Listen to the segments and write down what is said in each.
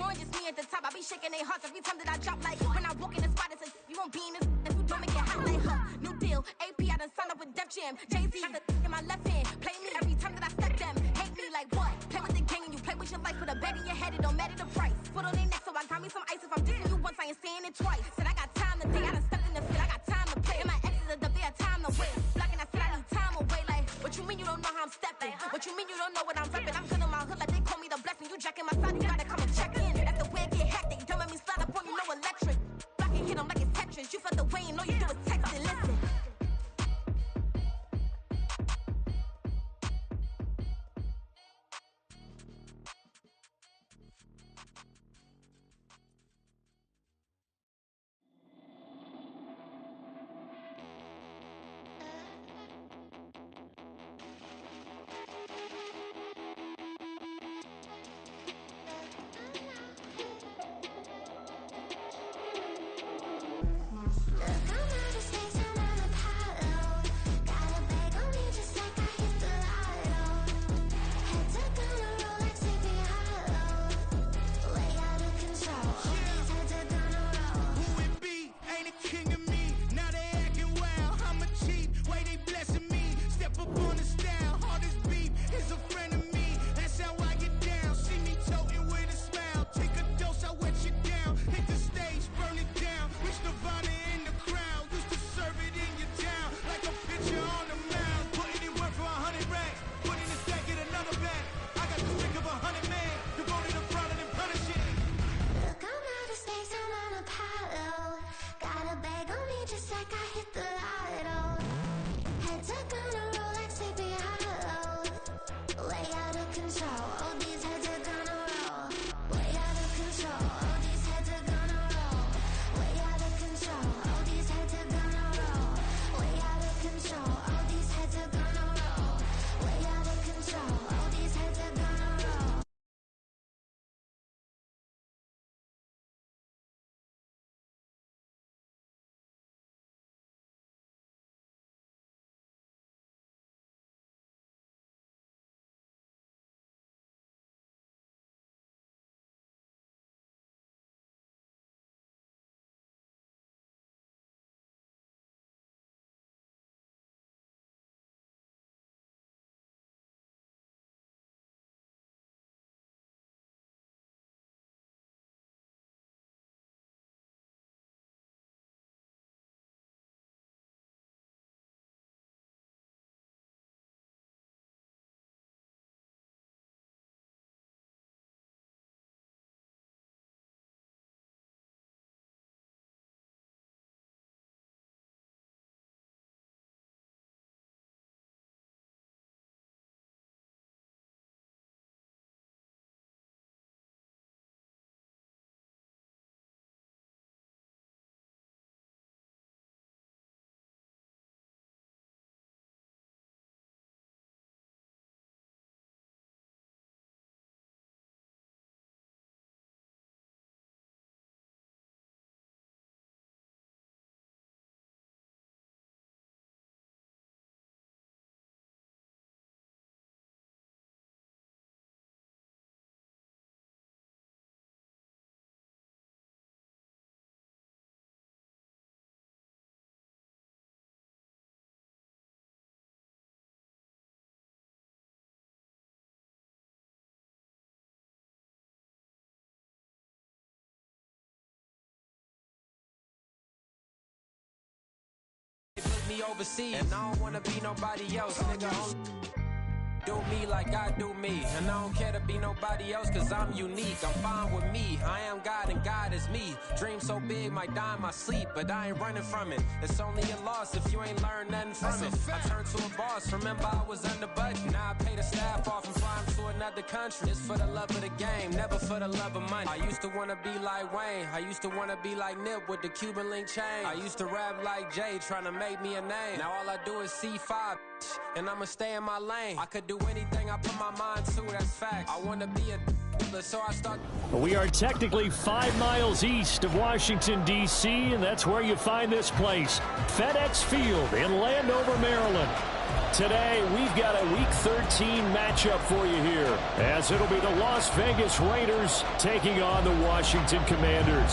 more just me at the top. I be shaking their hearts every time that I drop. Like when I walk in the spot, it says you won't be in this if you don't make it hot. Like new deal, AP, I done signed up with Def Jam. Jay-Z got the in my left hand. Play me every time that I step them. Hate me like what? Play with the gang and you play with your life. Put a bet in your head, it don't matter the price. Foot on their neck, so I got me some ice. If I'm dissing you once, I ain't saying it twice. Said I got time today, I done stepped in the field, I got time to play. And my exes are up there, time to wait. Blocking, I said I need time away. Like, what you mean you don't know how I'm stepping? What you mean you don't know what I'm repping? I'm good on my hood, like they call me the blessing. You jacking my side, you gotta come and check in. That's the way it get hectic. Don't make me slide up on you, no electric. Blocking, hit them like it's Tetris. You felt the way and all you do is text and listen. Me overseas, and I don't wanna be nobody else, nigga. Do me like I do me, and I don't care to be nobody else, cause I'm unique. I'm fine with me, I am God and God is me. Dream so big, might die in my sleep, but I ain't running from it. It's only a loss if you ain't learned nothing from it. I turned to a boss, remember I was under budget. Now I pay the staff off and fly them to another country. It's for the love of the game, never for the love of money. I used to wanna be like Wayne, I used to wanna be like Nip with the Cuban link chain. I used to rap like Jay, trying to make me a name. Now all I do is C5, and I'ma stay in my lane. I could do anything I put my mind to, that's fact. I wanna be a so I start. We are technically 5 miles east of Washington, D.C., and that's where you find this place, FedEx Field in Landover, Maryland. Today, we've got a Week 13 matchup for you here, as it'll be the Las Vegas Raiders taking on the Washington Commanders.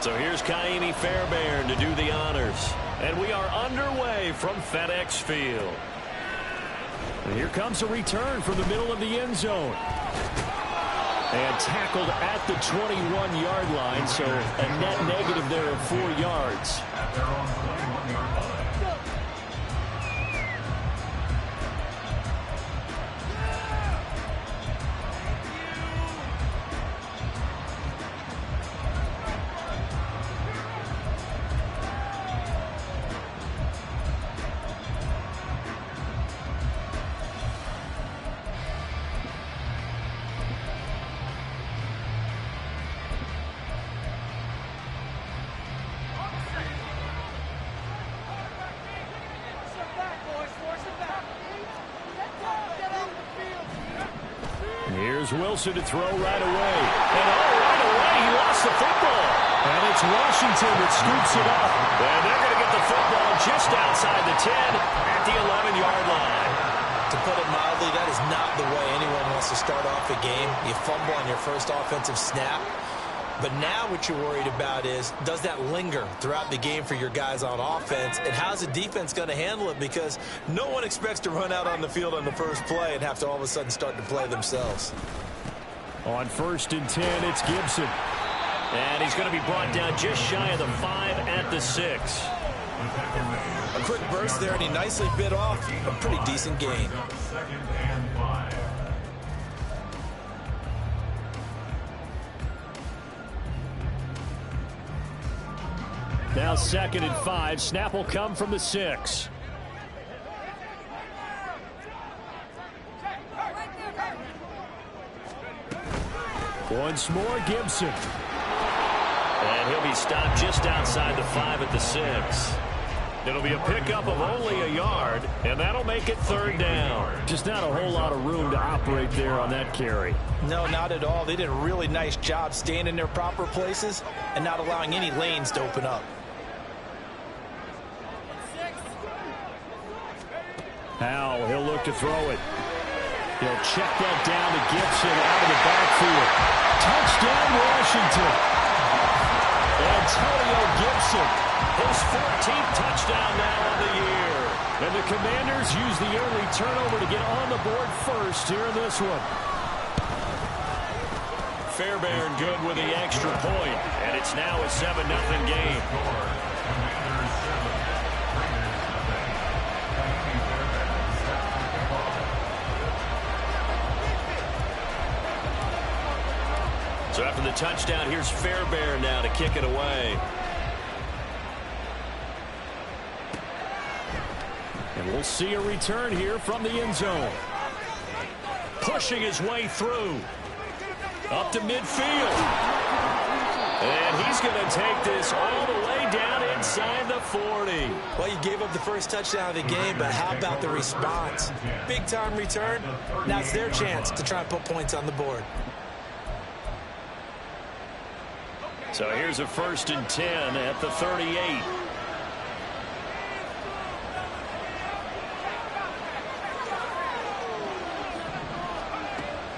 So here's Kaimi Fairbairn to do the honors. And we are underway from FedEx Field. And here comes a return from the middle of the end zone. And tackled at the 21-yard line, so a net negative there of 4 yards. Here's Wilson to throw right away. And right away, he lost the football. And it's Washington that scoops it up. And they're going to get the football just outside the 10 at the 11-yard line. To put it mildly, that is not the way anyone wants to start off a game. You fumble on your first offensive snap. But now what you're worried about is, does that linger throughout the game for your guys on offense? And how's the defense going to handle it? Because no one expects to run out on the field on the first play and have to all of a sudden start to play themselves. On 1st and 10, it's Gibson. And he's going to be brought down just shy of the 5 at the 6. A quick burst there, and he nicely bit off a pretty decent gain. Now 2nd and 5. Snap will come from the 6. Once more, Gibson. And he'll be stopped just outside the 5 at the 6. It'll be a pickup of only a yard, and that'll make it 3rd down. Just not a whole lot of room to operate there on that carry. No, not at all. They did a really nice job staying in their proper places and not allowing any lanes to open up. Howell, he'll look to throw it. He'll check that down to Gibson out of the backfield. Touchdown, Washington. Antonio Gibson, his 14th touchdown now on the year. And the Commanders use the early turnover to get on the board first here in this one. Fairbairn good with the extra point, and it's now a 7-0 game. So after the touchdown, here's Fairbairn now to kick it away. And we'll see a return here from the end zone. Pushing his way through. Up to midfield. And he's going to take this all the way down inside the 40. Well, you gave up the first touchdown of the game, but how about the response? Big-time return. Now it's their chance to try and put points on the board. So here's a 1st and 10 at the 38.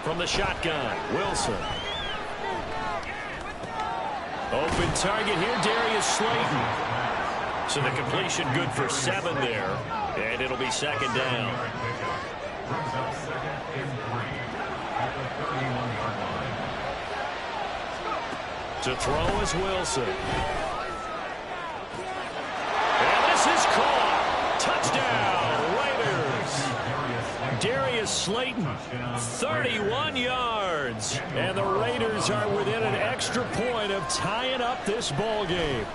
From the shotgun, Wilson. Open target here, Darius Slayton. So the completion good for 7 there, and it'll be 2nd down. To throw is Wilson. And this is caught. Touchdown, Raiders. Darius Slayton, 31 yards. And the Raiders are within an extra point of tying up this ball game.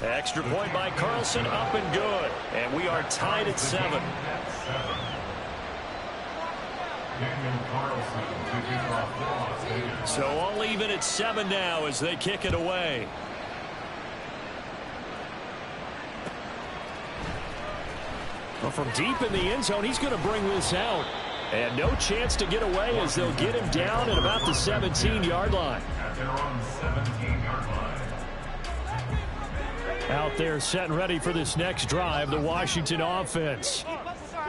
Extra point by Carlson, up and good. And we are tied at 7. So all even at 7 now as they kick it away. Well, from deep in the end zone, he's going to bring this out. And no chance to get away as they'll get him down at about the 17-yard line. Out there set and ready for this next drive, the Washington offense.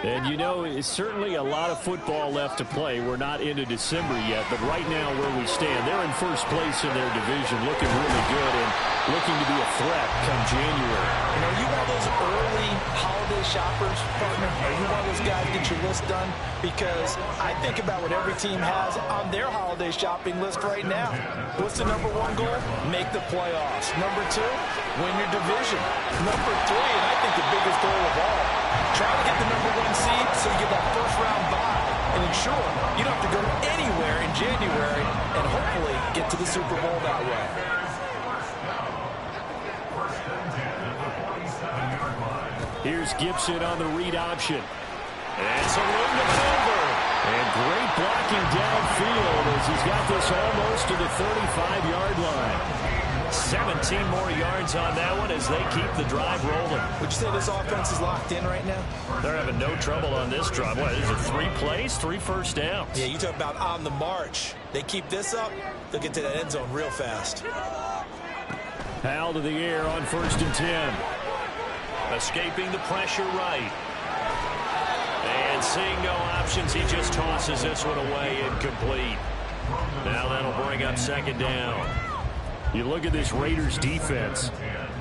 And, you know, it's certainly a lot of football left to play. We're not into December yet, but right now where we stand, they're in first place in their division, looking really good and looking to be a threat come January. You know, are you one of those early holiday shoppers, partner? Are you one of those guys get your list done? Because I think about what every team has on their holiday shopping list right now. What's the number one goal? Make the playoffs. Number two, win your division. Number three, and I think the biggest goal of all, try to get the number one seed so you get that first-round bye and ensure you don't have to go anywhere in January and hopefully get to the Super Bowl that way. Here's Gibson on the read option. And some room to maneuver. And great blocking downfield as he's got this almost to the 35-yard line. 17 more yards on that one as they keep the drive rolling. Would you say this offense is locked in right now? They're having no trouble on this drive. What, is it 3 plays, 3 first downs? Yeah, you talk about on the march. They keep this up, they'll get to that end zone real fast. Powell to the air on 1st and 10. Escaping the pressure right. And seeing no options, he just tosses this one away incomplete. Now that'll bring up 2nd down. You look at this Raiders defense.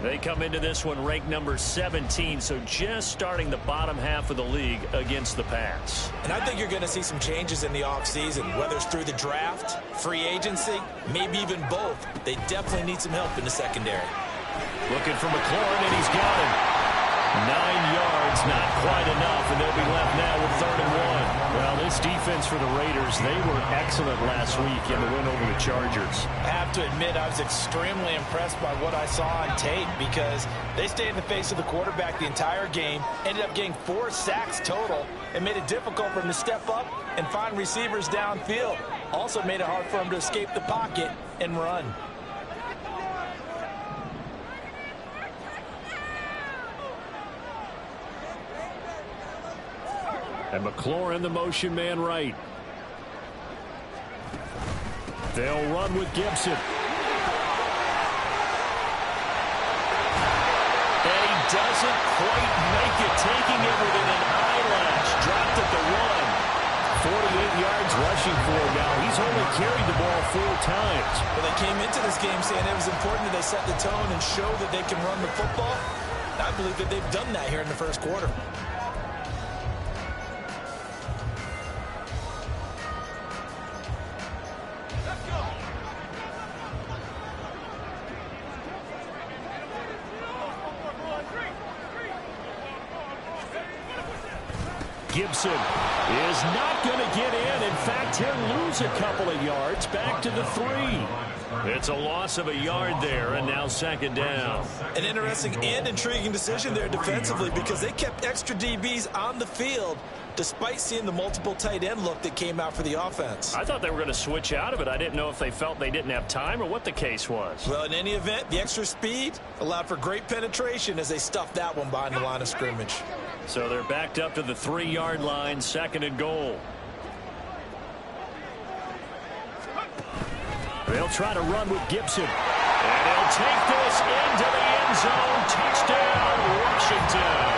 They come into this one ranked number 17, so just starting the bottom half of the league against the pass. And I think you're going to see some changes in the offseason, whether it's through the draft, free agency, maybe even both. They definitely need some help in the secondary. Looking for McLaurin, and he's got him. 9 yards, not quite enough, and they'll be left now with 3rd and 1. Well, this defense for the Raiders, they were excellent last week in the win over the Chargers. I have to admit, I was extremely impressed by what I saw on tape because they stayed in the face of the quarterback the entire game, ended up getting 4 sacks total, and made it difficult for him to step up and find receivers downfield. Also made it hard for him to escape the pocket and run. And McLaurin, the motion man right. They'll run with Gibson. And he doesn't quite make it, taking it with an eyelash. Dropped at the 1. 48 yards rushing for him now. He's only carried the ball 4 times. Well, they came into this game saying it was important that they set the tone and show that they can run the football. I believe that they've done that here in the first quarter. Gibson is not going to get in. In fact, he'll lose a couple of yards back to the 3. It's a loss of a yard there, and now 2nd down. An interesting and intriguing decision there defensively because they kept extra DBs on the field despite seeing the multiple tight end look that came out for the offense. I thought they were going to switch out of it. I didn't know if they felt they didn't have time or what the case was. Well, in any event, the extra speed allowed for great penetration as they stuffed that one behind the line of scrimmage. So they're backed up to the 3-yard line, 2nd and goal. They'll try to run with Gibson. And he'll take this into the end zone. Touchdown, Washington.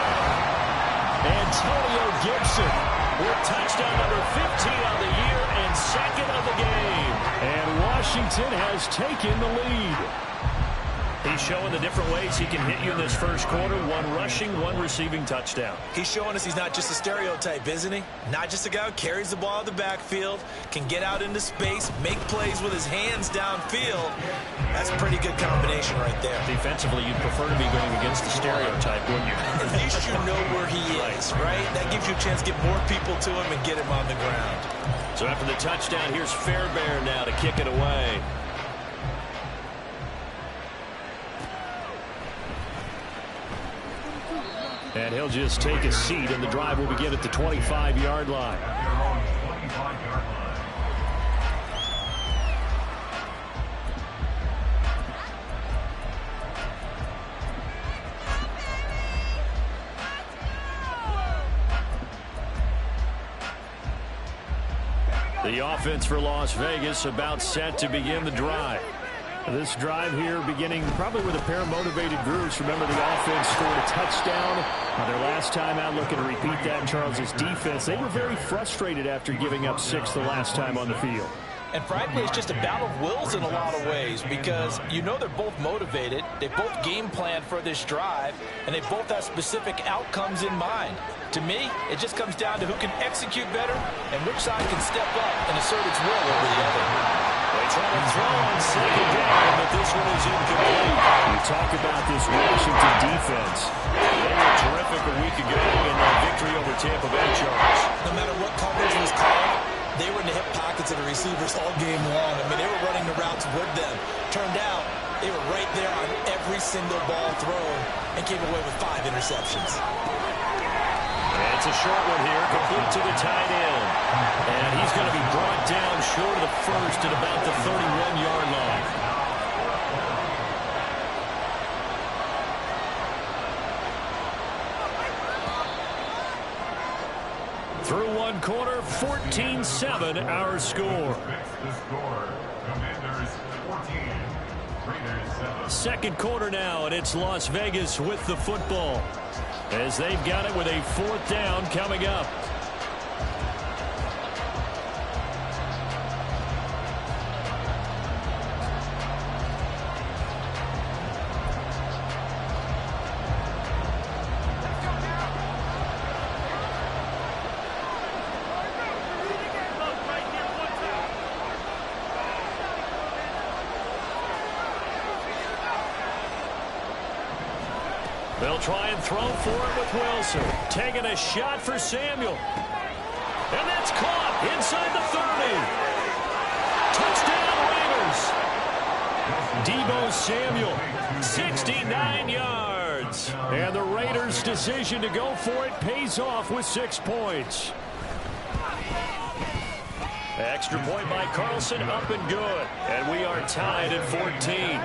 Antonio Gibson with touchdown number 15 on the year and 2nd of the game. And Washington has taken the lead. He's showing the different ways he can hit you in this first quarter. 1 rushing, 1 receiving touchdown. He's showing us he's not just a stereotype, isn't he? Not just a guy who carries the ball in the backfield, can get out into space, make plays with his hands downfield. That's a pretty good combination right there. Defensively, you'd prefer to be going against the stereotype, wouldn't you? At least you know where he is, right? That gives you a chance to get more people to him and get him on the ground. So after the touchdown, here's Fairbairn now to kick it away. And he'll just take a seat, and the drive will begin at the 25-yard line. The offense for Las Vegas about set to begin the drive. This drive here beginning probably with a pair of motivated groups. Remember, the offense scored a touchdown their last time out. Looking to repeat that. Charles's defense, they were very frustrated after giving up 6 the last time on the field. And frankly, it's just a battle of wills in a lot of ways because you know they're both motivated. They both game plan for this drive, and they both have specific outcomes in mind. To me, it just comes down to who can execute better and which side can step up and assert its will over the other. They try to throw on second down, but this one is incomplete. You talk about this Washington defense. They were terrific a week ago in that victory over Tampa Bay, Charles. No matter what coverage was called, they were in the hip pockets of the receivers all game long. I mean, they were running the routes with them. Turned out, they were right there on every single ball thrown and came away with 5 interceptions. It's a short one here, complete to the tight end. And he's going to be brought down short of the first at about the 31-yard line. Through one quarter, 14-7 our score. Second quarter now, and it's Las Vegas with the football, as they've got it with a 4th down coming up. They'll try and throw for it with Wilson. Taking a shot for Samuel. And that's caught inside the 30. Touchdown Raiders. Debo Samuel, 69 yards. And the Raiders' decision to go for it pays off with 6 points. Extra point by Carlson, up and good. And we are tied at 14.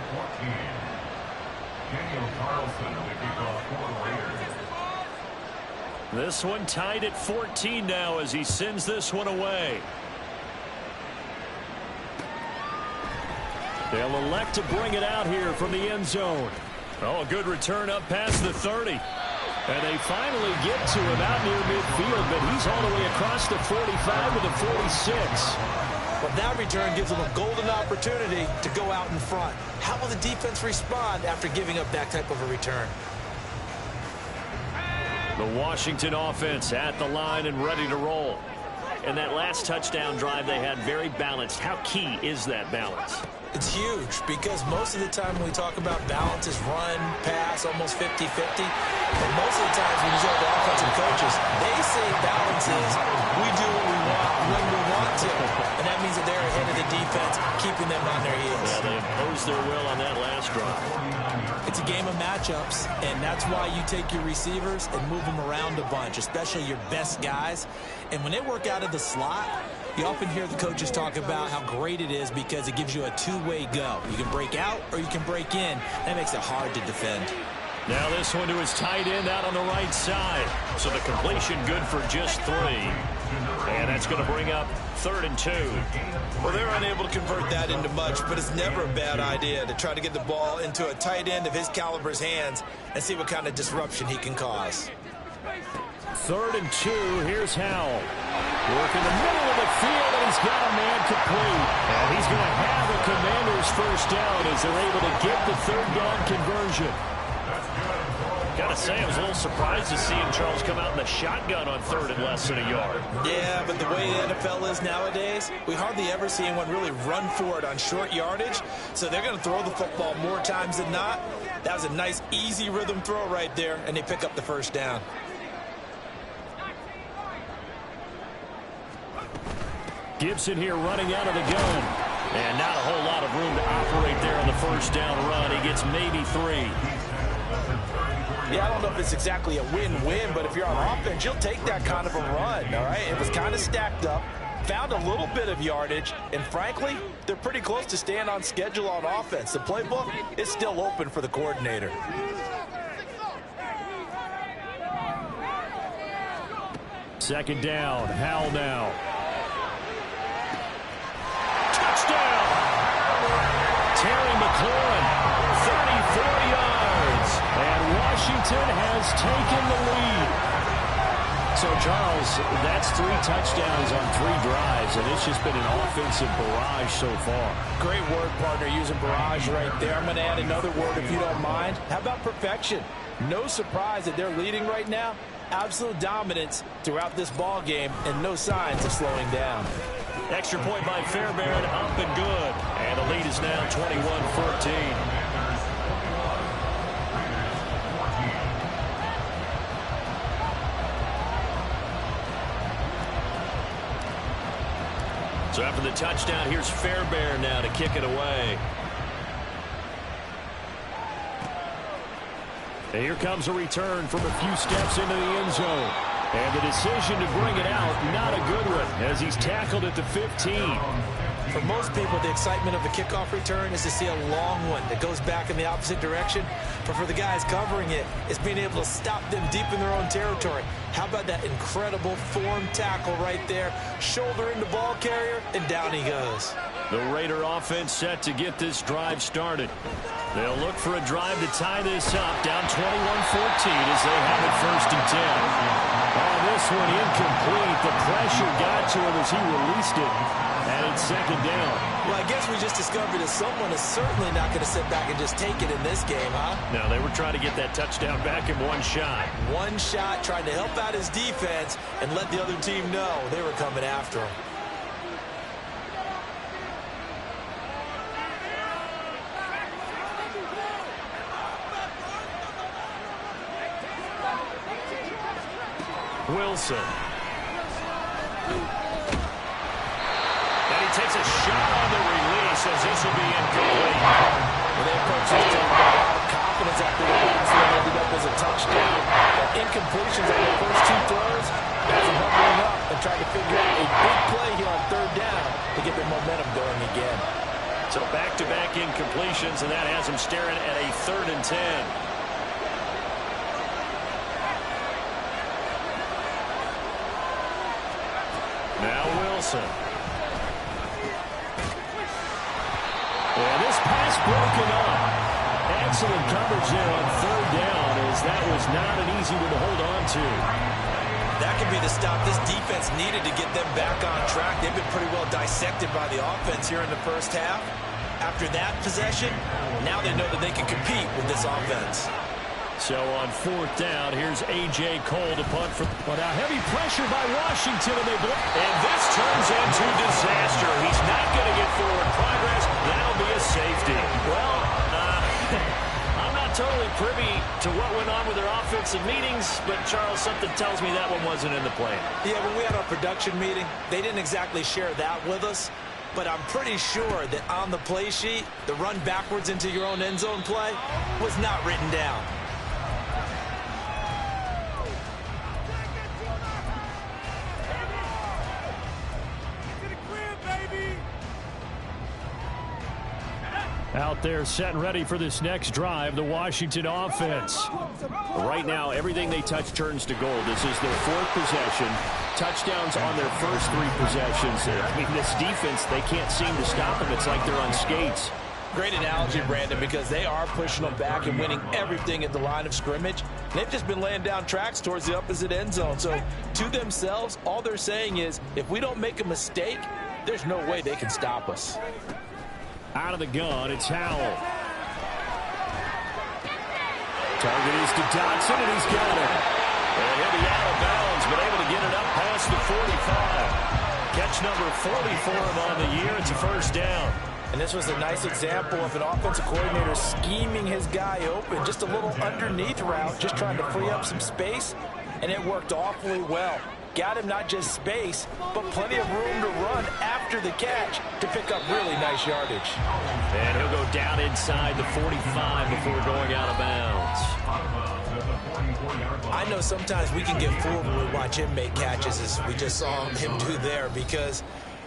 This one tied at 14 now as he sends this one away. They'll elect to bring it out here from the end zone. Oh, a good return up past the 30. And they finally get to him out near midfield, but he's all the way across the 45 to the 46. Well, that return gives them a golden opportunity to go out in front. How will the defense respond after giving up that type of a return? The Washington offense at the line and ready to roll. And that last touchdown drive they had very balanced. How key is that balance? It's huge because most of the time when we talk about balance is run, pass, almost 50-50. And most of the times when you talk to offensive coaches, they say balance is we do what we want when we want to. And that means that they're ahead of the defense, keeping them on their heels. Yeah, they imposed their will on that last drive. It's a game of matchups, and that's why you take your receivers and move them around a bunch, especially your best guys. And when they work out of the slot, you often hear the coaches talk about how great it is because it gives you a two-way go. You can break out or you can break in. That makes it hard to defend. Now this one to his tight end out on the right side. So the completion good for just 3. And that's going to bring up 3rd and 2. Well, they're unable to convert that into much, but it's never a bad idea to try to get the ball into a tight end of his caliber's hands and see what kind of disruption he can cause. 3rd and 2. Here's Howell. Work in the middle of the field, and he's got a man complete. And he's going to have a Commander's first down as they're able to get the 3rd down conversion. Gotta say, I was a little surprised to see Charles come out in the shotgun on 3rd and less than a yard. Yeah, but the way the NFL is nowadays, we hardly ever see anyone really run for it on short yardage. So they're going to throw the football more times than not. That was a nice, easy rhythm throw right there, and they pick up the first down. Gibson here running out of the gun. And not a whole lot of room to operate there on the first down run. He gets maybe 3. Yeah, I don't know if it's exactly a win-win, but if you're on offense, you'll take that kind of a run, all right? It was kind of stacked up, found a little bit of yardage, and frankly, they're pretty close to staying on schedule on offense. The playbook is still open for the coordinator. Second down, Howell now. touchdown. Terry McLaurin, 34 yards. And Washington has taken the lead. So, Charles, that's 3 touchdowns on 3 drives, and it's just been an offensive barrage so far. Great word, partner, using barrage right there. I'm going to add another word if you don't mind. How about perfection? No surprise that they're leading right now. Absolute dominance throughout this ball game and no signs of slowing down. Extra point by Fairbairn, up and good. And the lead is now 21-14. So after the touchdown, here's Fairbairn now to kick it away. And here comes a return from a few steps into the end zone. And the decision to bring it out, not a good one, as he's tackled at the 15. For most people, the excitement of a kickoff return is to see a long one that goes back in the opposite direction. But for the guys covering it, it's being able to stop them deep in their own territory. How about that incredible form tackle right there? Shoulder in the ball carrier, and down he goes. The Raider offense set to get this drive started. They'll look for a drive to tie this up, down 21-14 as they have it 1st and 10. Oh, this one incomplete. The pressure got to him as he released it, and it's 2nd down. Well, I guess we just discovered that someone is certainly not going to sit back and just take it in this game, huh? No, they were trying to get that touchdown back in one shot. One shot, trying to help out his defense and let the other team know they were coming after him. Wilson. And he takes a shot on the release as this will be incomplete. Well, they approached it with a lot of confidence after the pass that ended up as a touchdown. But incompletions on their first 2 throws has them humbling up and trying to figure out a big play here on 3rd down to get their momentum going again. So back-to-back incompletions, and that has them staring at a 3rd and 10. Now Wilson. And this pass broken up. Excellent coverage there on 3rd down, as that was not an easy one to hold on to. That could be the stop this defense needed to get them back on track. They've been pretty well dissected by the offense here in the first half. After that possession, now they know that they can compete with this offense. So on 4th down, here's A.J. Cole to punt for. Well, now heavy pressure by Washington, and this turns into disaster. He's not going to get forward progress. That'll be a safety. Well, I'm not totally privy to what went on with their offensive meetings, but Charles, something tells me that one wasn't in the plan. Yeah, when we had our production meeting, they didn't exactly share that with us. But I'm pretty sure that on the play sheet, the run backwards into your own end zone play was not written down. Out there set and ready for this next drive, the Washington offense. Right now, everything they touch turns to gold. This is their 4th possession. Touchdowns on their first 3 possessions. I mean, this defense, they can't seem to stop them. It's like they're on skates. Great analogy, Brandon, because they are pushing them back and winning everything at the line of scrimmage. They've just been laying down tracks towards the opposite end zone. So, to themselves, all they're saying is, if we don't make a mistake, there's no way they can stop us. Out of the gun, it's Howell. Target is to Dodson, and he's got it. And he'll be out of bounds, but able to get it up past the 45. Catch number 40 for him on the year. It's a 1st down. And this was a nice example of an offensive coordinator scheming his guy open. Just a little underneath route, just trying to free up some space, and it worked awfully well. Got him not just space, but plenty of room to run after the catch to pick up really nice yardage. And he'll go down inside the 45 before going out of bounds. I know sometimes we can get fooled when we watch him make catches, as we just saw him do there, because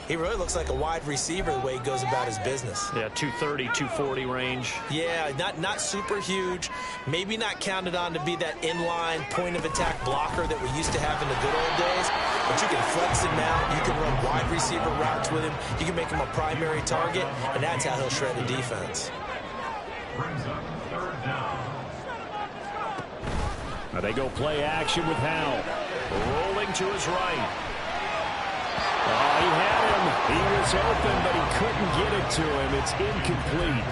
He really looks like a wide receiver the way he goes about his business. Yeah, 230, 240 range. Yeah, not super huge. Maybe not counted on to be that inline point-of-attack blocker that we used to have in the good old days. But you can flex him out. You can run wide receiver routes with him. You can make him a primary target, and that's how he'll shred a defense. Now they go play action with Howell. Rolling to his right. Oh, he had him. He was open, but he couldn't get it to him. It's incomplete.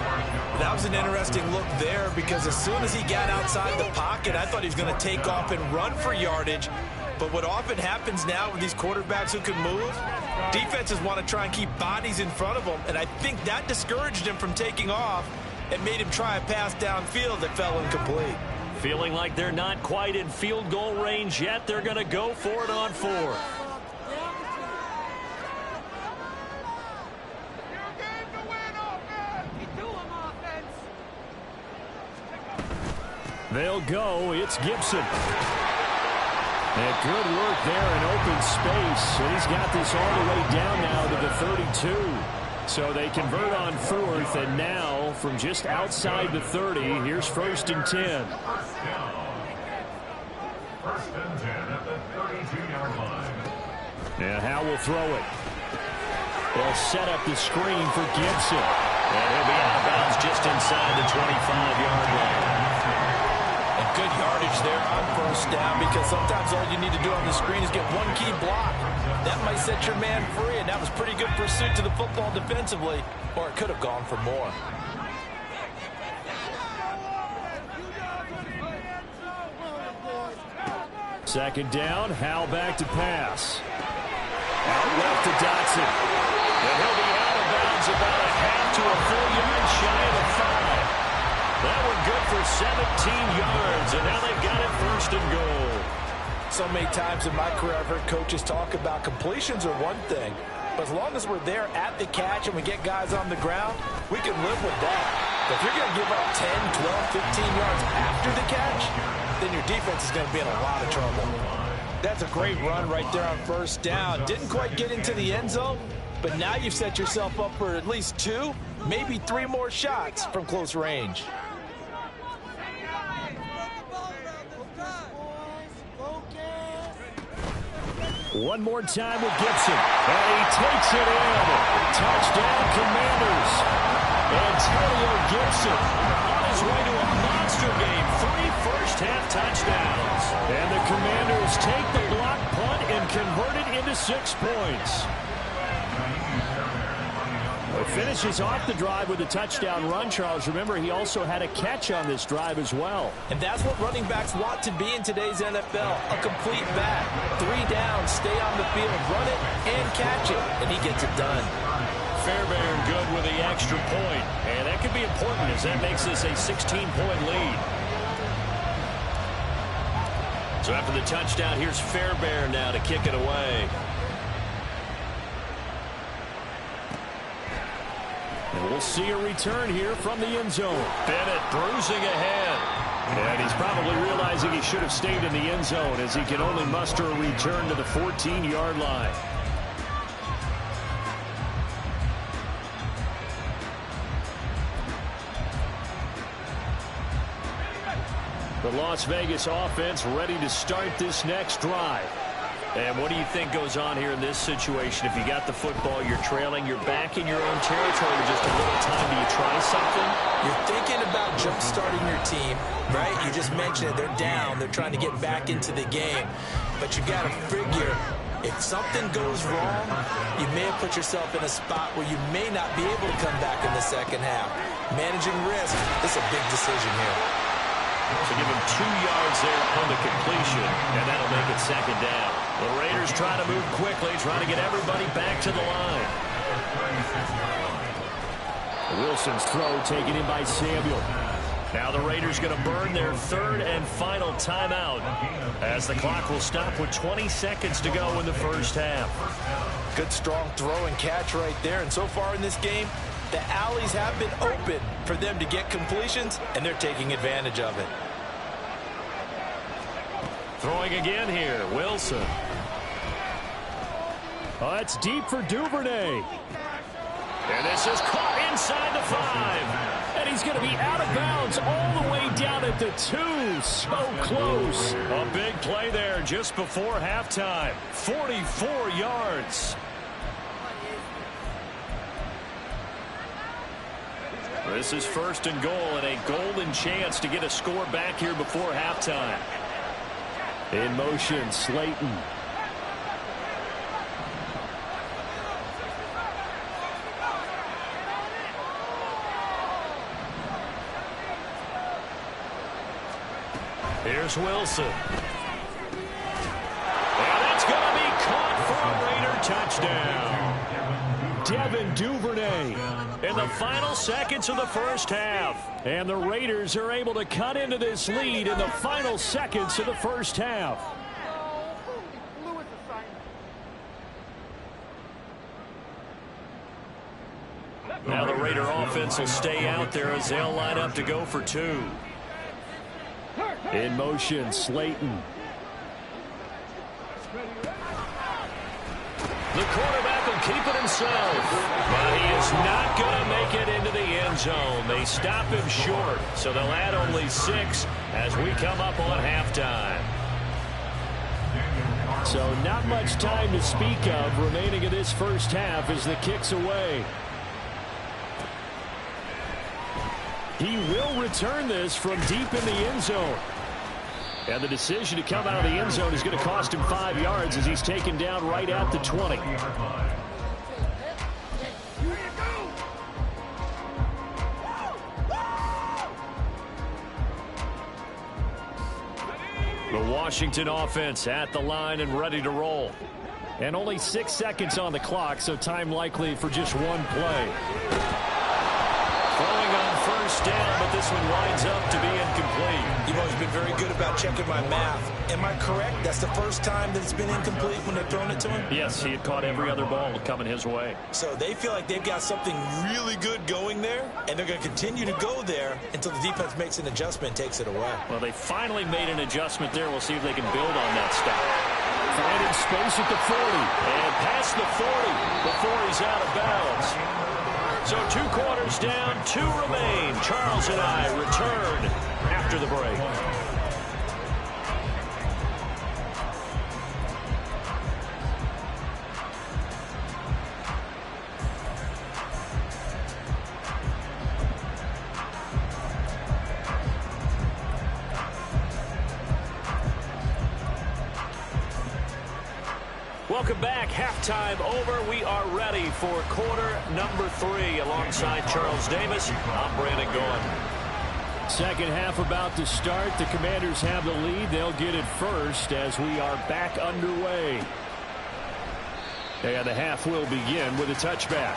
That was an interesting look there because as soon as he got outside the pocket, I thought he was going to take off and run for yardage. But what often happens now with these quarterbacks who can move, defenses want to try and keep bodies in front of them, and I think that discouraged him from taking off and made him try a pass downfield that fell incomplete. Feeling like they're not quite in field goal range yet, they're going to go for it on 4th. They'll go. It's Gibson. And good work there in open space. And he's got this all the way down now to the 32. So they convert on 4th, and now from just outside the 30, here's 1st and 10. First and 10 at the 32-yard line. And Howell will throw it. They'll set up the screen for Gibson. And he'll be out of bounds just inside the 25-yard line. And good yardage there on 1st down because sometimes all you need to do on the screen is get one key block. That might set your man free, and that was pretty good pursuit to the football defensively, or it could have gone for more. Second down, Howell back to pass. Out left to Dotson. And he'll be out of bounds about a half to a full yard shy of the 5. That one good for 17 yards, and now they've got it 1st and goal. So many times in my career I've heard coaches talk about completions are one thing, but as long as we're there at the catch and we get guys on the ground, we can live with that. But if you're going to give up 10, 12, 15 yards after the catch, then your defense is going to be in a lot of trouble. That's a great run right there on 1st down. Didn't quite get into the end zone, but now you've set yourself up for at least 2, maybe 3 more shots from close range. One more time with Gibson. And he takes it in. Touchdown, Commanders. Antonio Gibson on his way to a monster game. 3 first-half touchdowns. And the Commanders take the block punt and convert it into 6 points. Finishes off the drive with a touchdown run, Charles. Remember, he also had a catch on this drive as well. And that's what running backs want to be in today's NFL, a complete back. 3 downs, stay on the field, run it, and catch it, and he gets it done. Fairbairn good with the extra point, and that could be important as that makes this a 16-point lead. So after the touchdown, here's Fairbairn now to kick it away. And we'll see a return here from the end zone. Bennett bruising ahead. And he's probably realizing he should have stayed in the end zone as he can only muster a return to the 14-yard line. The Las Vegas offense ready to start this next drive. And what do you think goes on here in this situation? If you got the football, you're trailing, you're back in your own territory with just a little time. Do you try something? You're thinking about jump-starting your team, right? You just mentioned it. They're down. They're trying to get back into the game. But you got to figure, if something goes wrong, you may have put yourself in a spot where you may not be able to come back in the second half. Managing risk, this is a big decision here. So give him 2 yards there on the completion, and that'll make it second down. The Raiders try to move quickly, trying to get everybody back to the line. Wilson's throw taken in by Samuel. Now the Raiders going to burn their 3rd and final timeout as the clock will stop with 20 seconds to go in the first half. Good strong throw and catch right there, and so far in this game, the alleys have been open for them to get completions, and they're taking advantage of it. Throwing again here, Wilson. Oh, it's deep for Duvernay. And this is caught inside the 5. And he's going to be out of bounds all the way down at the 2. So close. A big play there just before halftime. 44 yards. This is 1st and goal and a golden chance to get a score back here before halftime. In motion, Slayton. Here's Wilson. And that's going to be caught for a Raider touchdown. Devin Duvernay in the final seconds of the first half. And the Raiders are able to cut into this lead in the final seconds of the first half. Now the Raider offense will stay out there as they'll line up to go for 2. In motion, Slayton. The quarterback will keep it himself, but he is not going to make it into the end zone. They stop him short, so they'll add only 6 as we come up on halftime. So not much time to speak of remaining in this first half as the kick's away. He will return this from deep in the end zone. And the decision to come out of the end zone is going to cost him 5 yards as he's taken down right at the 20. The Washington offense at the line and ready to roll. And only 6 seconds on the clock, so time likely for just one play. Throwing on first down, but this one winds up to be incomplete. You've always been very good about checking my math. Am I correct? That's the first time that it's been incomplete when they've thrown it to him? Yes, he had caught every other ball coming his way. So they feel like they've got something really good going there, and they're going to continue to go there until the defense makes an adjustment and takes it away. Well, they finally made an adjustment there. We'll see if they can build on that stop. Finding space at the 40. And past the 40 before he's out of bounds. So 2 quarters down, 2 remain. Charles and I return after the break. Welcome back. Halftime over. We are ready for quarter number 3 alongside Charles Davis. I'm Brandon Gaughan. Second half about to start. The Commanders have the lead. They'll get it first as we are back underway. And the half will begin with a touchback.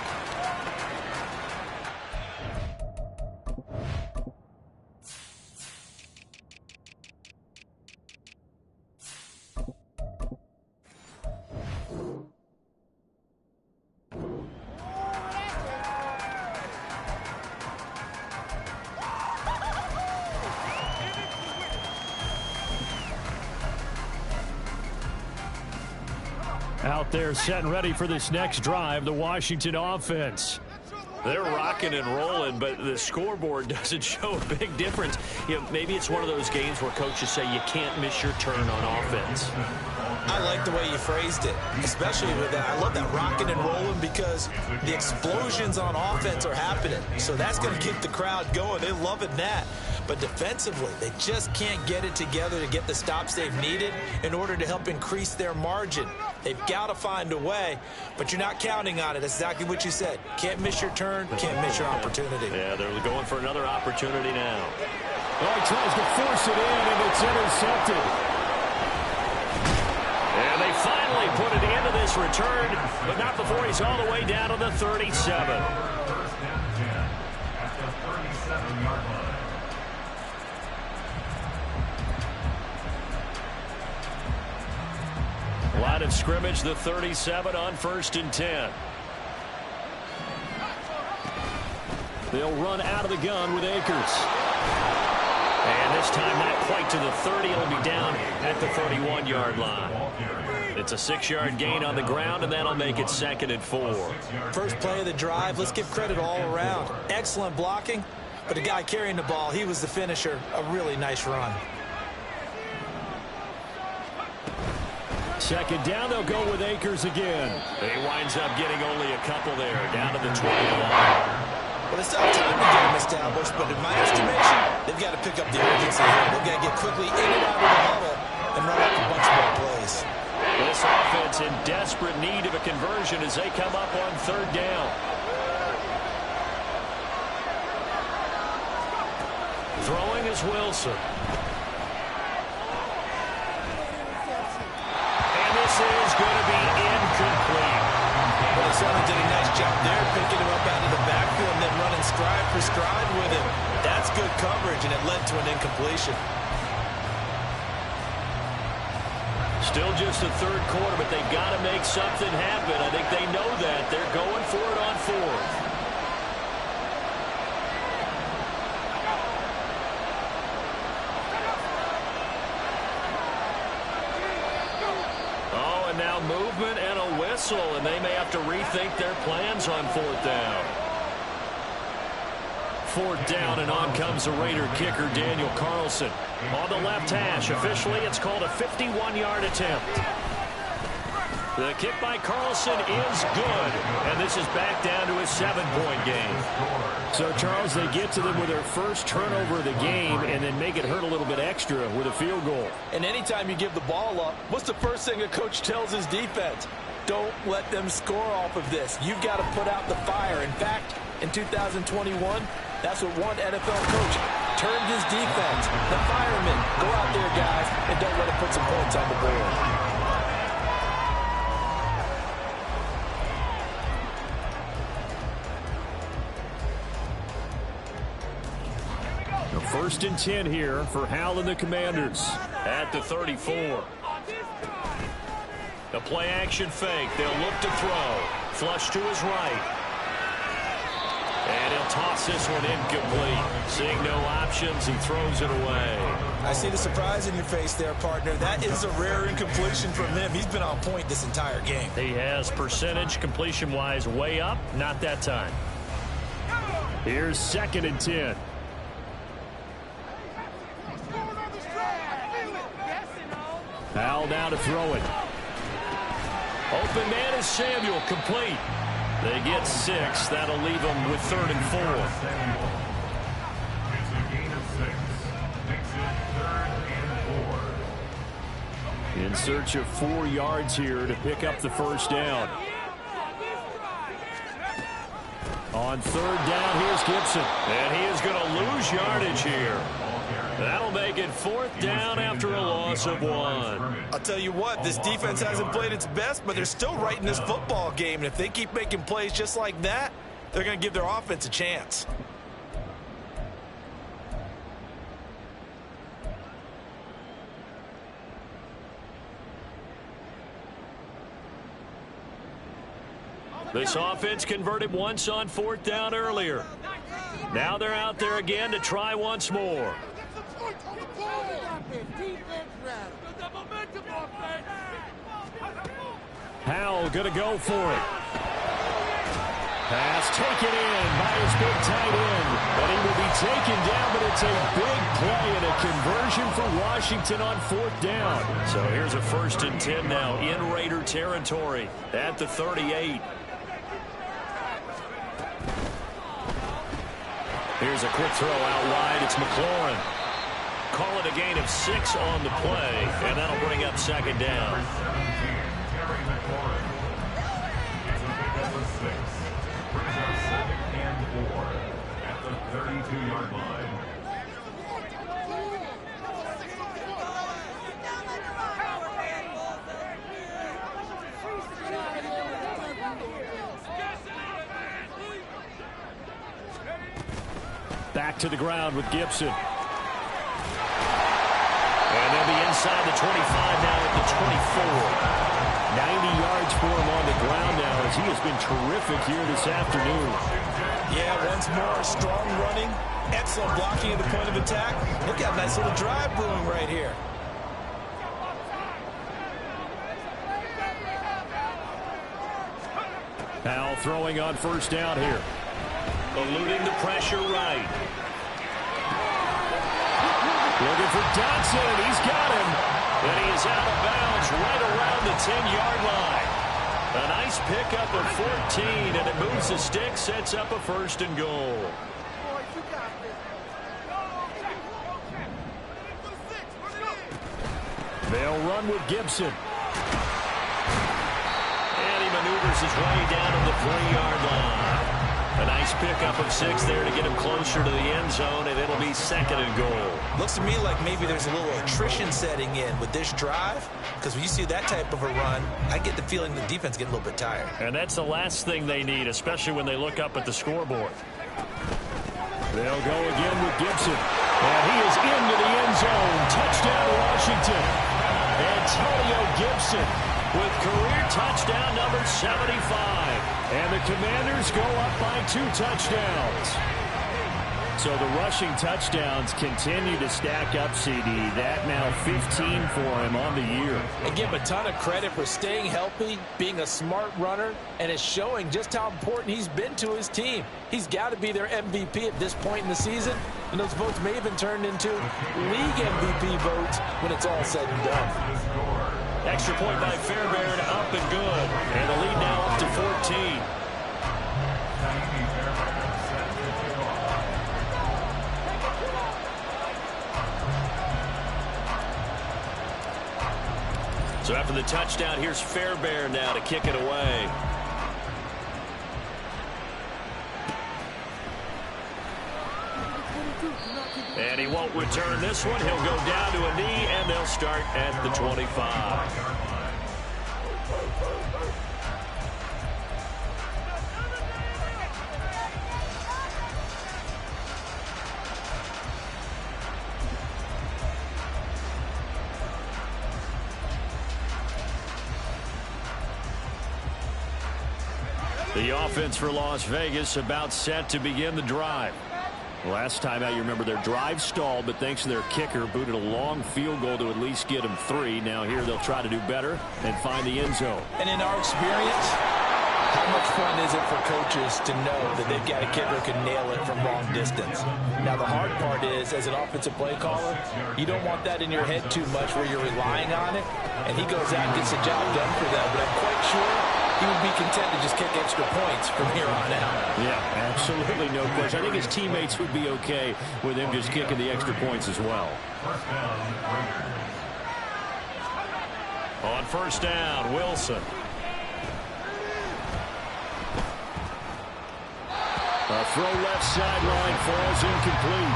Out there set and ready for this next drive, the Washington offense. They're rocking and rolling, but the scoreboard doesn't show a big difference. You know, maybe it's one of those games where coaches say you can't miss your turn on offense. I like the way you phrased it, especially with that. I love that rocking and rolling because the explosions on offense are happening. So that's going to keep the crowd going. They're loving that. But defensively, they just can't get it together to get the stops they've needed in order to help increase their margin. They've got to find a way, but you're not counting on it. That's exactly what you said. Can't miss your turn, can't miss your opportunity. Yeah, they're going for another opportunity now. Oh, he tries to force it in, and it's intercepted. And they finally put it into this return, but not before he's all the way down to the 37. Line of scrimmage, the 37 on 1st and 10. They'll run out of the gun with Akers. And this time not quite to the 30. It'll be down at the 31-yard line. It's a 6-yard gain on the ground, and that'll make it 2nd and 4. First play of the drive, let's give credit all around. Excellent blocking, but the guy carrying the ball, he was the finisher. A really nice run. 2nd down, they'll go with Akers again. He winds up getting only a couple there, down to the 20 line. Well, it's not time to get them established, but in my estimation, they've got to pick up the urgency here. They've got to get quickly in and out of the huddle and run up a bunch more plays. This offense in desperate need of a conversion as they come up on 3rd down. Throwing is Wilson. And this is going to be incomplete. Well, Arizona did a nice job there, picking him up out of the backfield and then running stride for stride with him. That's good coverage, and it led to an incompletion. Still just the 3rd quarter, but they've got to make something happen. I think they know that. They're going for it on 4th. Oh, and now movement and a whistle, and they may have to rethink their plans on 4th down. 4th down, and on comes the Raider kicker, Daniel Carlson. On the left hash, officially it's called a 51-yard attempt. The kick by Carlson is good, and this is back down to a 7-point game. So, Charles, they get to them with their first turnover of the game and then make it hurt a little bit extra with a field goal. And anytime you give the ball up, what's the first thing a coach tells his defense? Don't let them score off of this. You've got to put out the fire. In fact, in 2021, that's what one NFL coach termed his defense. The firemen. Go out there, guys, and don't let it put some points on the board. First and 10 here for Hal and the Commanders at the 34. The play action fake. They'll look to throw. Flush to his right. And he'll toss this one incomplete. Seeing no options, he throws it away. I see the surprise in your face there, partner. That is a rare incompletion from him. He's been on point this entire game. He has percentage completion-wise way up. Not that time. Here's 2nd and 10. Hal now to throw it. Open man is Samuel, complete. They get 6. That'll leave them with 3rd and 4. It's a gain of 6. Makes it 3rd and 4. In search of 4 yards here to pick up the first down. On 3rd down, here's Gibson. And he is going to lose yardage here. That'll make it 4th down after a loss of 1. I'll tell you what, this defense hasn't played its best, but they're still right in this football game. And if they keep making plays just like that, they're going to give their offense a chance. This offense converted once on 4th down earlier. Now they're out there again to try once more. Howell going to go for it. Pass taken in by his big tight end. But he will be taken down, but it's a big play and a conversion for Washington on 4th down. So here's a 1st and 10 now in Raider territory at the 38. Here's a quick throw out wide. It's McLaurin. Call it a gain of 6 on the play, and that'll bring up 2nd down. It's a pickup of 6. Brings up 2nd and 4 at the 32-yard line. Back to the ground with Gibson. And they'll be inside the 25 now at the 24. 90 yards for him on the ground now as he has been terrific here this afternoon. Yeah, once more, strong running, excellent blocking at the point of attack. Look at a nice little drive brewing right here. Powell throwing on first down here. Eluding the pressure right. Looking for Dodson, and he's got him. And he is out of bounds right around the 10-yard line. A nice pickup of 14, and it moves the stick, sets up a 1st and goal. They'll run with Gibson. And he maneuvers his way down to the 3-yard line. A nice pickup of 6 there to get him closer to the end zone, and it'll be 2nd and goal. Looks to me like maybe there's a little attrition setting in with this drive, because when you see that type of a run, I get the feeling the defense getting a little bit tired. And that's the last thing they need, especially when they look up at the scoreboard. They'll go again with Gibson. And he is into the end zone. Touchdown, Washington. Antonio Gibson with career touchdown number 75. And the Commanders go up by 2 touchdowns. So the rushing touchdowns continue to stack up, CD. That now 15 for him on the year. And give him a ton of credit for staying healthy, being a smart runner, and it's showing just how important he's been to his team. He's got to be their MVP at this point in the season, and those votes may have been turned into league MVP votes when it's all said and done. Extra point by Fairbairn, up and good. And the lead now up to 14. So after the touchdown, here's Fairbairn now to kick it away. And he won't return this one. He'll go down to a knee, and they'll start at the 25. The offense for Las Vegas about set to begin the drive. Last time out, you remember their drive stalled, but thanks to their kicker, booted a long field goal to at least get them 3. Now here they'll try to do better and find the end zone. And in our experience, how much fun is it for coaches to know that they've got a kicker who can nail it from long distance? Now, the hard part is, as an offensive play caller, you don't want that in your head too much where you're relying on it, and he goes out and gets the job done for them. But I'm quite sure he would be content to just kick extra points from here on out. Yeah, absolutely no question. I think his teammates would be okay with him just kicking the extra points as well. On first down, Wilson. A throw left sideline falls incomplete.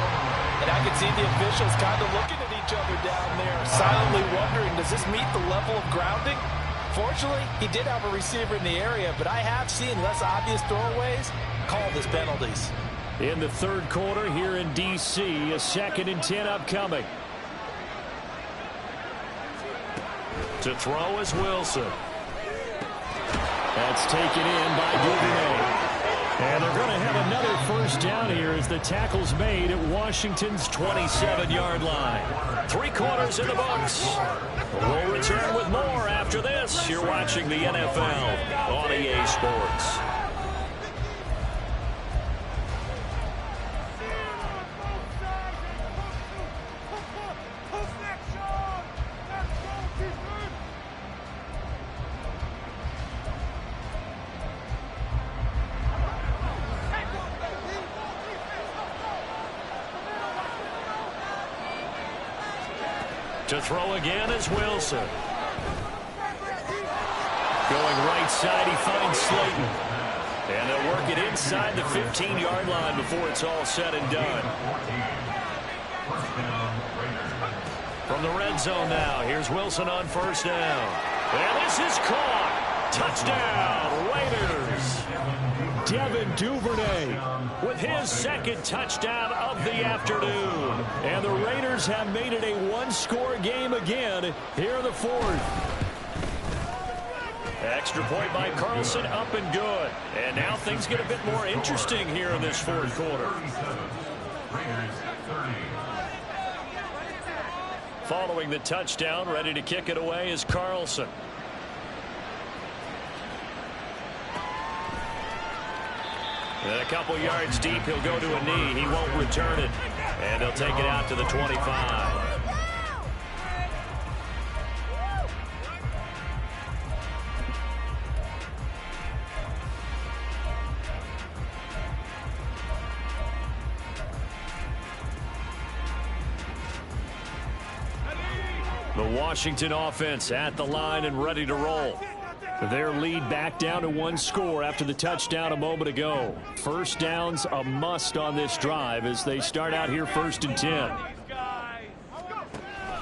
And I can see the officials kind of looking at each other down there, silently wondering, does this meet the level of grounding? Fortunately, he did have a receiver in the area, but I have seen less obvious throwaways called as penalties. In the third quarter here in D.C., a 2nd and 10 upcoming. To throw is Wilson. That's taken in by Duvernay. And they're going to have another first down here as the tackle's made at Washington's 27-yard line. 3 quarters in the books. We'll return with more after this. You're watching the NFL on EA Sports. To throw again is Wilson. Going right side, he finds Slayton. And they'll work it inside the 15-yard line before it's all said and done. From the red zone now, here's Wilson on first down. And this is caught. Touchdown, Raiders. Devin Duvernay with his 2nd touchdown of the afternoon. And the Raiders have made it a 1-score game again here in the 4th. Extra point by Carlson, up and good. And now things get a bit more interesting here in this 4th quarter. Following the touchdown, ready to kick it away is Carlson. And a couple yards deep, he'll go to a knee. He won't return it. And they'll take it out to the 25. The Washington offense at the line and ready to roll. Their lead back down to 1 score after the touchdown a moment ago. First down's a must on this drive as they start out here 1st and 10.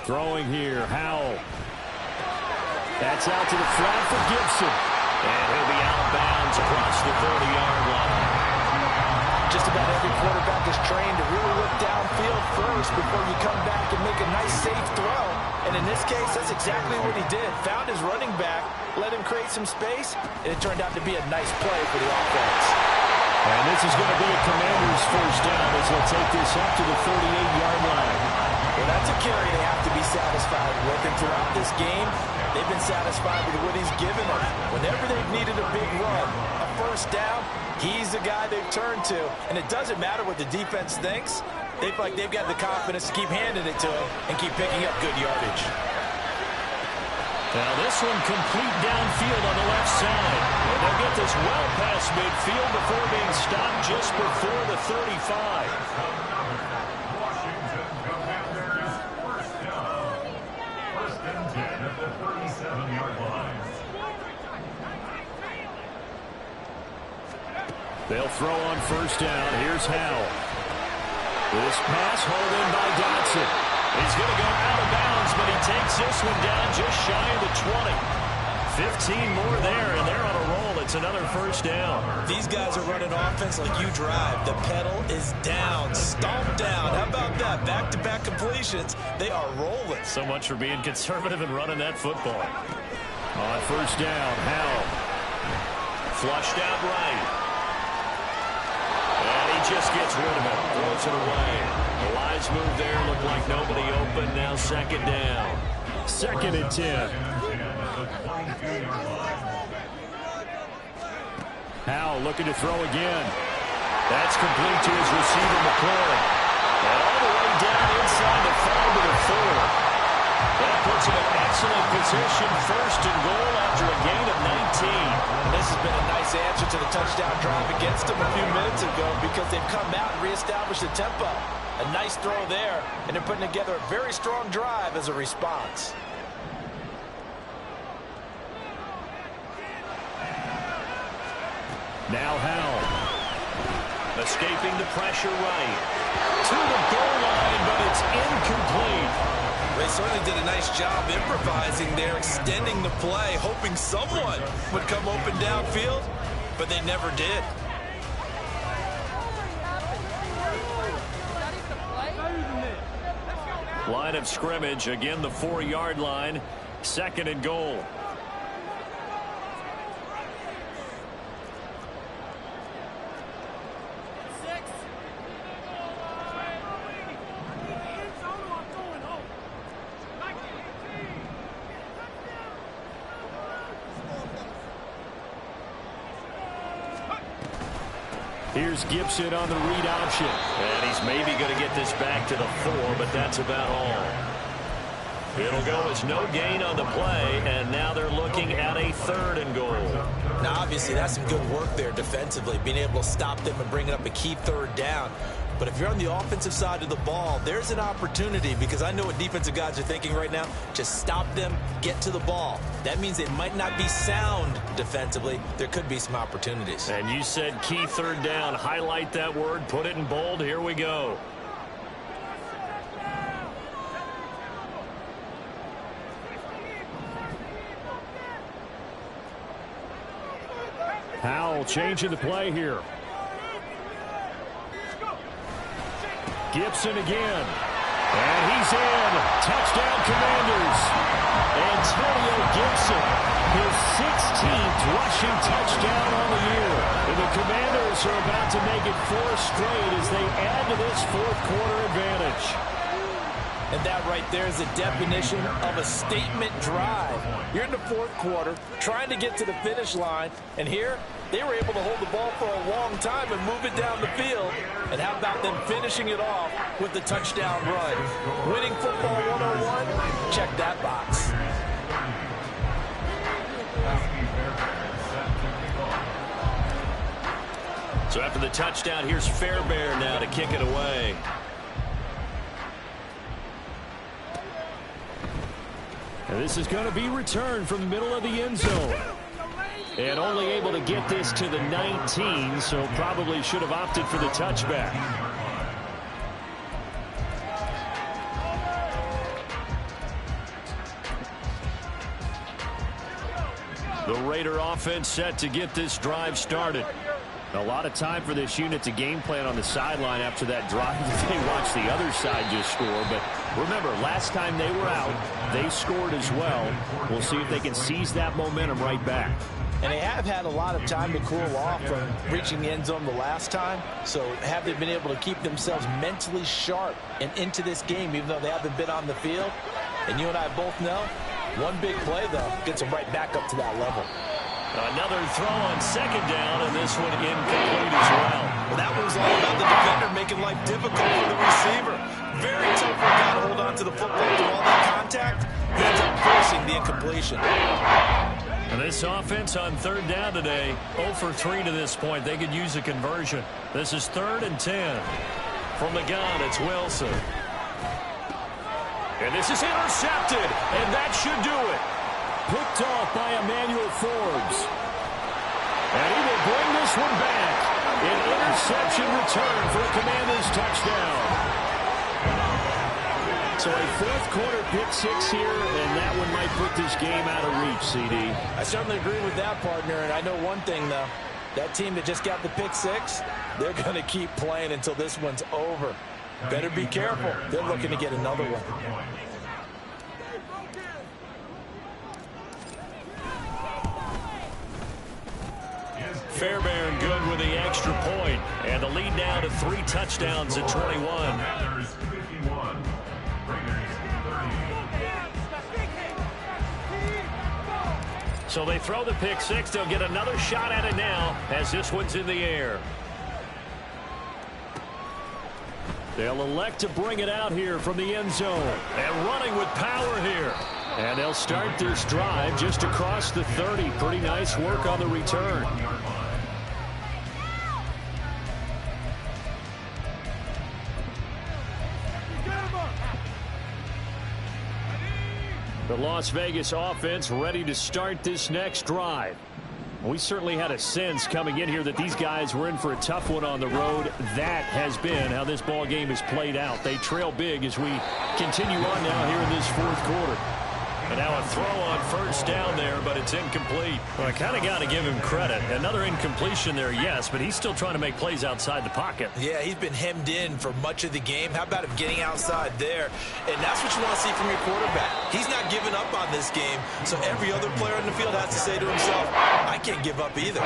Throwing here, Howell. That's out to the flat for Gibson. And he'll be out of bounds across the 30-yard line. Just about every quarterback is trained to really look downfield first before you come back and make a nice, safe throw. And in this case, that's exactly what he did. Found his running back, let him create some space, and it turned out to be a nice play for the offense. And this is going to be a Commanders first down as they'll take this up to the 38-yard line. Well, that's a carry they have to be satisfied with. And throughout this game, they've been satisfied with what he's given them. Whenever they've needed a big run, a first down, he's the guy they've turned to. And it doesn't matter what the defense thinks. They feel like they've got the confidence to keep handing it to him and keep picking up good yardage. Now this one complete downfield on the left side. And they'll get this well past midfield before being stopped just before the 35. Washington Commanders first down. 1st and 10 at the 37-yard line. They'll throw on first down. Here's Howell. This pass hauled in by Dodson. He's going to go out of bounds, but he takes this one down just shy of the 20. 15 more there, and they're on a roll. It's another first down. These guys are running offense like you drive. The pedal is down, stomped down. How about that? Back-to-back completions. They are rolling. So much for being conservative and running that football. On first down, Howell. Flushed out right. And he just gets rid of it. Throws it away. The wise move there. Looked like nobody open. Now 2nd down. 2nd and 10. Howell looking to throw again. That's complete to his receiver, McCoy. And all the way down inside the 5 to the 4. That puts him in excellent position. 1st and goal after a gain of 19. And this has been a nice answer to the touchdown drive against them a few minutes ago because they've come out and reestablished the tempo. A nice throw there, and they're putting together a very strong drive as a response. Now Howell. Escaping the pressure right. To the goal line, but it's incomplete. They certainly did a nice job improvising there, extending the play, hoping someone would come open downfield, but they never did. Line of scrimmage, again the 4-yard line, 2nd and goal. Here's Gibson on the read option. And he's maybe going to get this back to the 4, but that's about all. It'll go as no gain on the play, and now they're looking at a 3rd and goal. Now, obviously, that's some good work there defensively, being able to stop them and bringing up a key 3rd down. But if you're on the offensive side of the ball, there's an opportunity because I know what defensive guys are thinking right now. Just stop them, get to the ball. That means they might not be sound defensively. There could be some opportunities. And you said key 3rd down. Highlight that word, put it in bold. Here we go. Howell changing the play here. Gibson again. And he's in. Touchdown, Commanders. Antonio Gibson, his 16th rushing touchdown on the year. And the Commanders are about to make it 4 straight as they add to this 4th quarter advantage. And that right there is the definition of a statement drive. You're in the 4th quarter, trying to get to the finish line, and here they were able to hold the ball for a long time and move it down the field. And how about them finishing it off with the touchdown run? Winning football 101, check that box. So after the touchdown, here's Fairbairn now to kick it away. And this is going to be returned from the middle of the end zone. And only able to get this to the 19, so probably should have opted for the touchback. The Raider offense set to get this drive started. A lot of time for this unit to game plan on the sideline after that drive. They watched the other side just score. But remember, last time they were out, they scored as well. We'll see if they can seize that momentum right back. And they have had a lot of time to cool off from reaching the end zone the last time. So have they been able to keep themselves mentally sharp and into this game, even though they haven't been on the field? And you and I both know, one big play, though, gets them right back up to that level. Another throw on second down, and this one incomplete as well. Well, that one was all about the defender making life difficult for the receiver. Very tough for a guy to hold on to the football through all that contact. He ends up forcing the incompletion. And this offense on third down today, 0 for 3 to this point. They could use a conversion. This is 3rd and 10. From the gun, it's Wilson. And this is intercepted, and that should do it. Picked off by Emmanuel Forbes. And he will bring this one back. An interception return for a Commanders touchdown. So a fourth-quarter pick-6 here, and that one might put this game out of reach, CD. I certainly agree with that, partner, and I know one thing, though. That team that just got the pick-6, they're going to keep playing until this one's over. Better be careful. They're looking to get another one. Fairbairn good with the extra point, and the lead now to 3 touchdowns at 21. So they throw the pick-6. They'll get another shot at it now as this one's in the air. They'll elect to bring it out here from the end zone. And running with power here. And they'll start this drive just across the 30. Pretty nice work on the return. The Las Vegas offense ready to start this next drive. We certainly had a sense coming in here that these guys were in for a tough one on the road. That has been how this ball game has played out. They trail big as we continue on now here in this fourth quarter. And now a throw on first down there, but it's incomplete. Well, I kind of got to give him credit. Another incompletion there, yes, but he's still trying to make plays outside the pocket. Yeah, he's been hemmed in for much of the game. How about him getting outside there? And that's what you want to see from your quarterback. He's not giving up on this game, so every other player in the field has to say to himself, I can't give up either.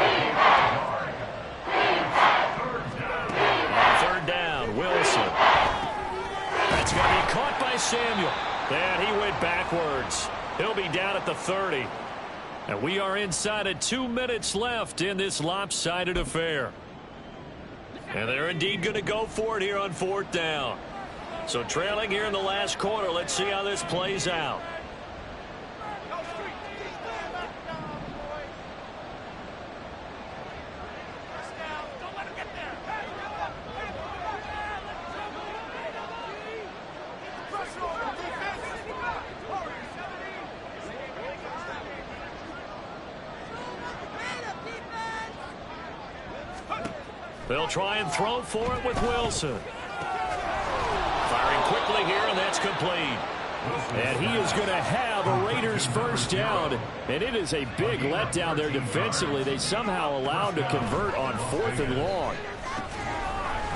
Third down, Wilson. That's going to be caught by Samuel. And he went backwards. He'll be down at the 30. And we are inside of 2 minutes left in this lopsided affair. And they're indeed going to go for it here on 4th down. So trailing here in the last quarter. Let's see how this plays out. They'll try and throw for it with Wilson. Firing quickly here, and that's complete. And he is going to have a Raiders first down. And it is a big letdown there defensively. They somehow allowed to convert on 4th and long.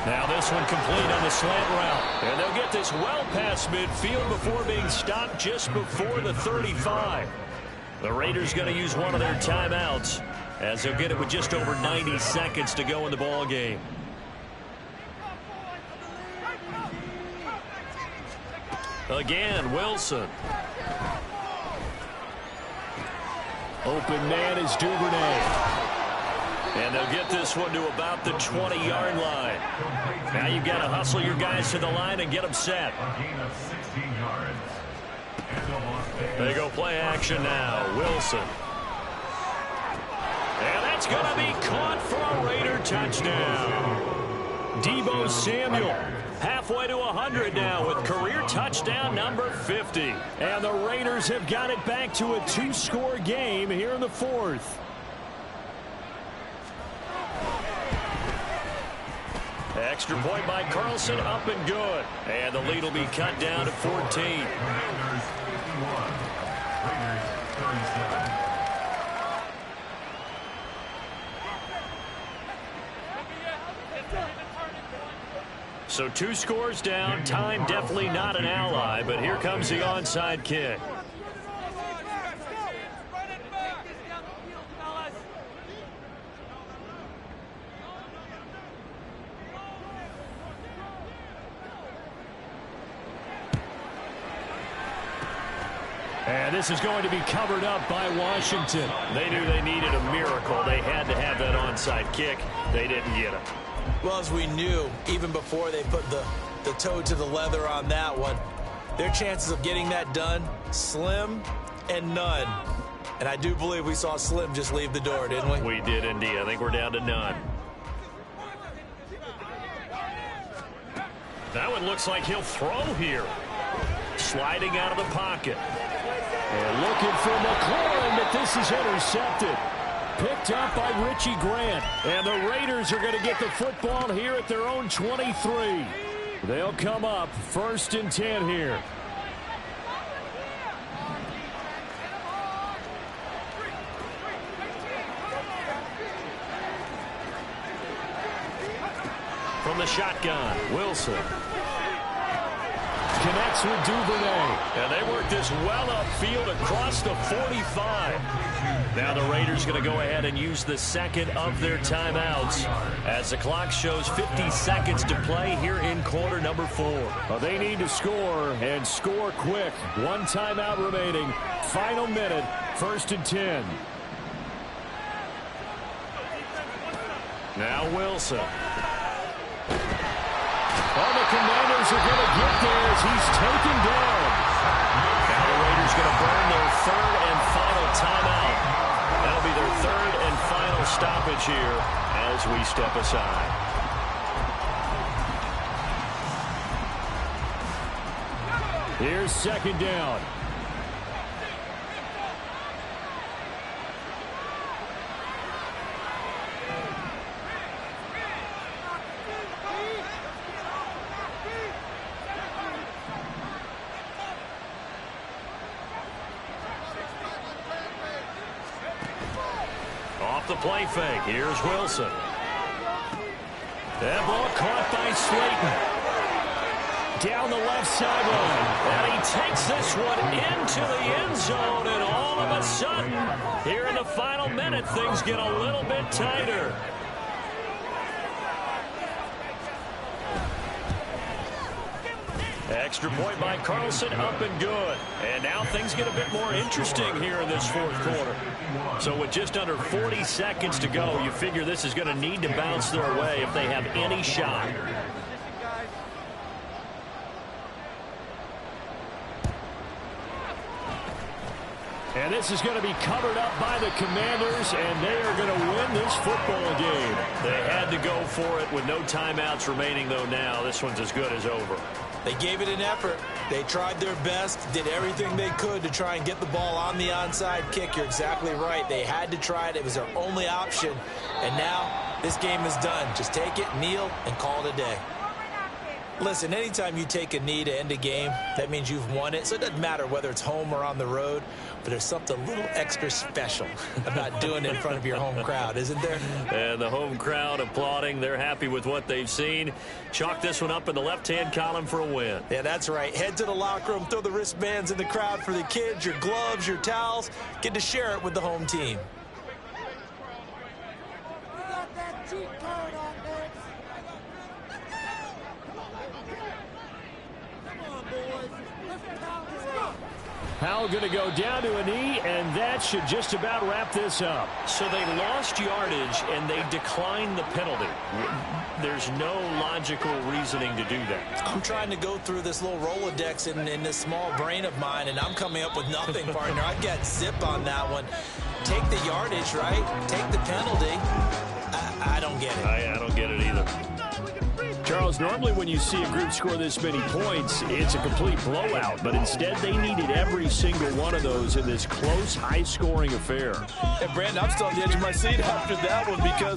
Now this one complete on the slant route. And they'll get this well past midfield before being stopped just before the 35. The Raiders going to use one of their timeouts, as they'll get it with just over 90 seconds to go in the ball game. Again, Wilson. Open man is Duvernay. And they'll get this one to about the 20-yard line. Now you've got to hustle your guys to the line and get them set. A gain of 16 yards. They go play action now. Wilson. And that's going to be caught for a Raider touchdown. Deebo Samuel halfway to 100 now with career touchdown number 50. And the Raiders have got it back to a 2-score game here in the fourth. Extra point by Carlson, up and good. And the lead will be cut down to 14. Commanders 51. Raiders 37. So 2 scores down. Time definitely not an ally, but here comes the onside kick. And this is going to be covered up by Washington. They knew they needed a miracle. They had to have that onside kick. They didn't get it. Well, as we knew, even before they put the toe to the leather on that one, their chances of getting that done, slim and none. And I do believe we saw Slim just leave the door, didn't we? We did indeed. I think we're down to none. That one looks like he'll throw here. Sliding out of the pocket. And looking for McLaurin, but this is intercepted. Picked up by Richie Grant. And the Raiders are going to get the football here at their own 23. They'll come up 1st and 10 here. From the shotgun, Wilson. Connects with Duvernay. And they work this well upfield across the 45. Now the Raiders going to go ahead and use the second of their timeouts as the clock shows 50 seconds to play here in quarter number 4. Well, they need to score and score quick. 1 timeout remaining. Final minute, 1st and 10. Now Wilson. Oh, the Commanders are going to get there as he's taken down. Now the Raiders going to burn their 3rd and final timeout. That'll be their 3rd and final stoppage here as we step aside. Here's 2nd down. The play fake. Here's Wilson. That ball caught by Slayton. Down the left sideline. And he takes this one into the end zone. And all of a sudden, here in the final minute, things get a little bit tighter. Extra point by Carlson, up and good. And now things get a bit more interesting here in this 4th quarter. So with just under 40 seconds to go, you figure this is going to need to bounce their way if they have any shot. And this is going to be covered up by the Commanders, and they are going to win this football game. They had to go for it with no timeouts remaining, though now this one's as good as over. They gave it an effort. They tried their best, did everything they could to try and get the ball on the onside kick. You're exactly right. They had to try it. It was their only option. And now this game is done. Just take it, kneel, and call it a day. Listen, anytime you take a knee to end a game, that means you've won it. So it doesn't matter whether it's home or on the road, but there's something a little extra special about doing it in front of your home crowd, isn't there? And the home crowd applauding. They're happy with what they've seen. Chalk this one up in the left-hand column for a win. Yeah, that's right. Head to the locker room, throw the wristbands in the crowd for the kids, your gloves, your towels. Get to share it with the home team. Powell going to go down to a knee, and that should just about wrap this up. So they lost yardage, and they declined the penalty. There's no logical reasoning to do that. I'm trying to go through this little Rolodex in this small brain of mine, and I'm coming up with nothing, partner. I've got zip on that one. Take the yardage, right? Take the penalty. I don't get it. I don't get it either. Charles, normally when you see a group score this many points, it's a complete blowout. But instead, they needed every single one of those in this close, high-scoring affair. And, Brandon, I'm still on the edge of my seat after that one because